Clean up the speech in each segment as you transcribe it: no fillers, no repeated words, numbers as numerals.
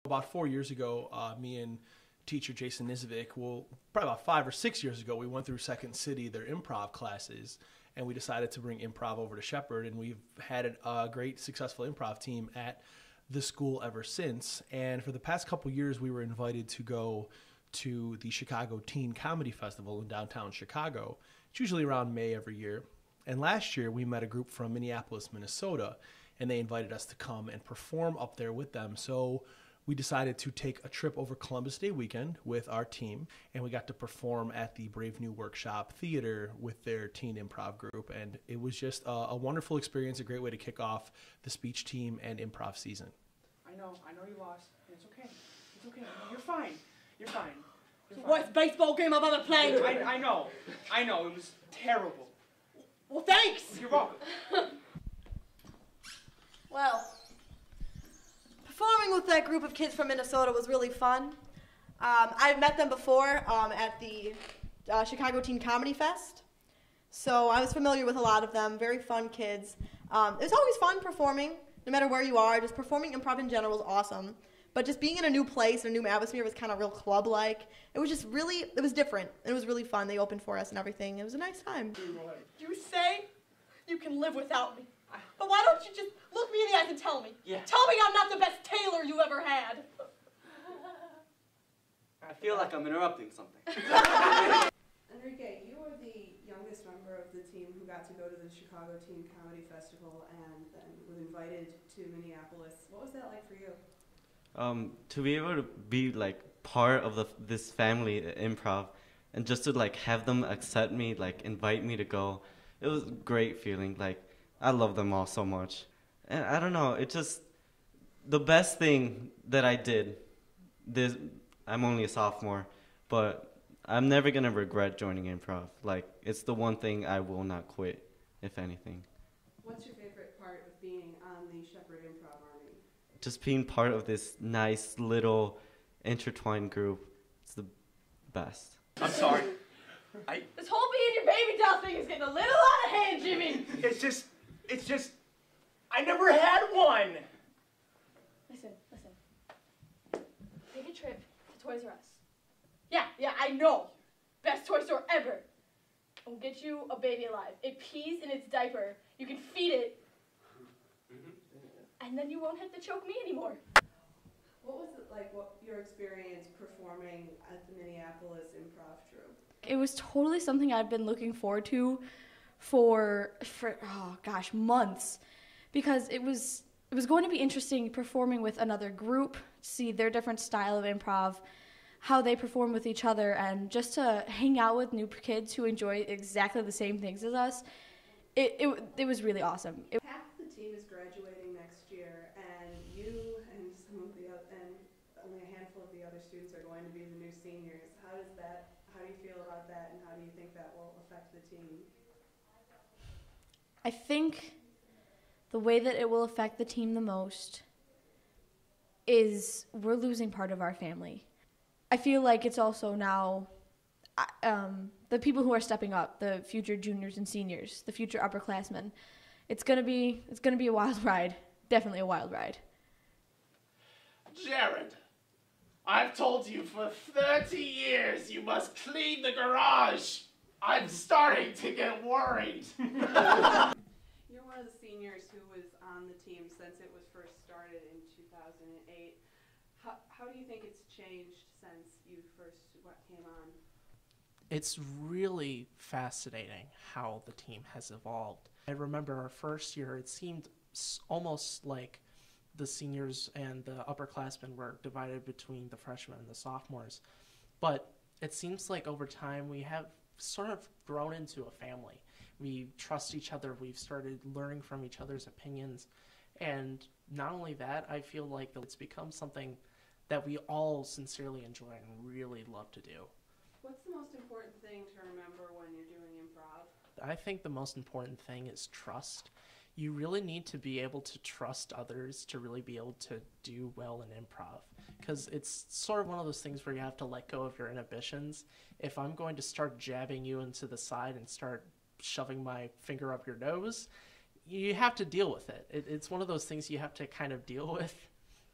About 4 years ago, me and teacher Jason Nizovic, well, probably about 5 or 6 years ago, we went through Second City, their improv classes, and we decided to bring improv over to Shepherd, and we've had a great, successful improv team at the school ever since. And for the past couple years, we were invited to go to the Chicago Teen Comedy Festival in downtown Chicago. It's usually around May every year. And last year, we met a group from Minneapolis, Minnesota, and they invited us to come and perform up there with them. So we decided to take a trip over Columbus Day weekend with our team, and we got to perform at the Brave New Workshop Theater with their teen improv group. And it was just a wonderful experience, a great way to kick off the speech team and improv season. I know you lost. It's okay. It's okay. You're fine. You're fine. You're fine. Worst baseball game I've ever played. I know. It was terrible. Well, thanks. You're welcome. Well, performing with that group of kids from Minnesota was really fun. I've met them before at the Chicago Teen Comedy Fest, so I was familiar with a lot of them. Very fun kids. It was always fun performing, no matter where you are. Just performing improv in general is awesome. But just being in a new place, a new atmosphere was kind of real club-like. It was just really, it was different. It was really fun. They opened for us and everything. It was a nice time. You say you can live without me. But why don't you just look me in the eyes and tell me? Yeah. Tell me I'm not the best tailor you ever had. I feel like I'm interrupting something. Enrique, you were the youngest member of the team who got to go to the Chicago Teen Comedy Festival and then was invited to Minneapolis. What was that like for you? To be able to be like part of this family improv and just to like have them accept me, like invite me to go, it was a great feeling. Like I love them all so much. And I don't know, it just, the best thing that I did, I'm only a sophomore, but I'm never going to regret joining improv. Like, it's the one thing I will not quit, if anything. What's your favorite part of being on the Shepherd Improv Army? Just being part of this nice little intertwined group, it's the best. I'm sorry. This whole being your baby doll thing is getting a little out of hand, Jimmy. It's just, I never had one. Listen. Take a trip to Toys R Us. Yeah, I know. Best toy store ever. We'll get you a baby alive. It pees in its diaper. You can feed it. And then you won't have to choke me anymore. What was it like, your experience performing at the Minneapolis Improv Troupe? It was totally something I'd been looking forward to for oh gosh, months, because it was going to be interesting performing with another group, see their different style of improv, how they perform with each other, and just to hang out with new kids who enjoy exactly the same things as us. It was really awesome. Half the team is graduating next year, and you and and only a handful of the other students are going to be the new seniors. How do you feel about that, and how do you think that will affect the team? I think the way that it will affect the team the most is we're losing part of our family. I feel like it's also now the people who are stepping up, the future juniors and seniors, the future upperclassmen. It's gonna be a wild ride, definitely a wild ride. Jared, I've told you for 30 years you must clean the garage. I'm starting to get worried. You're one of the seniors who was on the team since it was first started in 2008. How do you think it's changed since you first came on? It's really fascinating how the team has evolved. I remember our first year, it seemed almost like the seniors and the upperclassmen were divided between the freshmen and the sophomores. But it seems like over time we have sort of grown into a family. We trust each other. We've started learning from each other's opinions. And not only that, I feel like it's become something that we all sincerely enjoy and really love to do. What's the most important thing to remember when you're doing improv? I think the most important thing is trust. You really need to be able to trust others to really be able to do well in improv, because it's sort of one of those things where you have to let go of your inhibitions. If I'm going to start jabbing you into the side and start shoving my finger up your nose, you have to deal with it. It's one of those things you have to kind of deal with.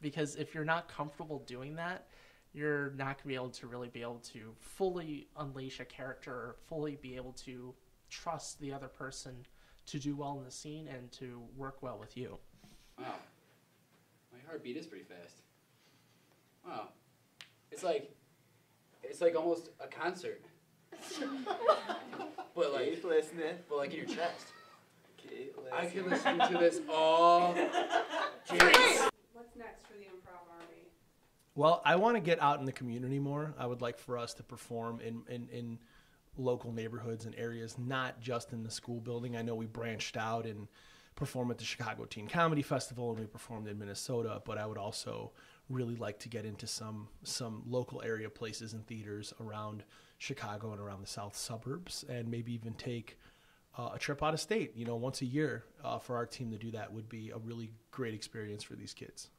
Because if you're not comfortable doing that, you're not going to be able to really be able to fully unleash a character or fully be able to trust the other person to do well in the scene and to work well with you. Wow. My heartbeat is pretty fast. Wow. It's like almost a concert. but like listening. But like in your chest. I could listen to this all day. What's next for the Improv Army? Well, I want to get out in the community more. I would like for us to perform in local neighborhoods and areas, not just in the school building. I know we branched out and performed at the Chicago Teen Comedy Festival, and we performed in Minnesota, but I would also really like to get into some local area places and theaters around Chicago and around the south suburbs, and maybe even take a trip out of state, once a year. For our team to do that would be a really great experience for these kids.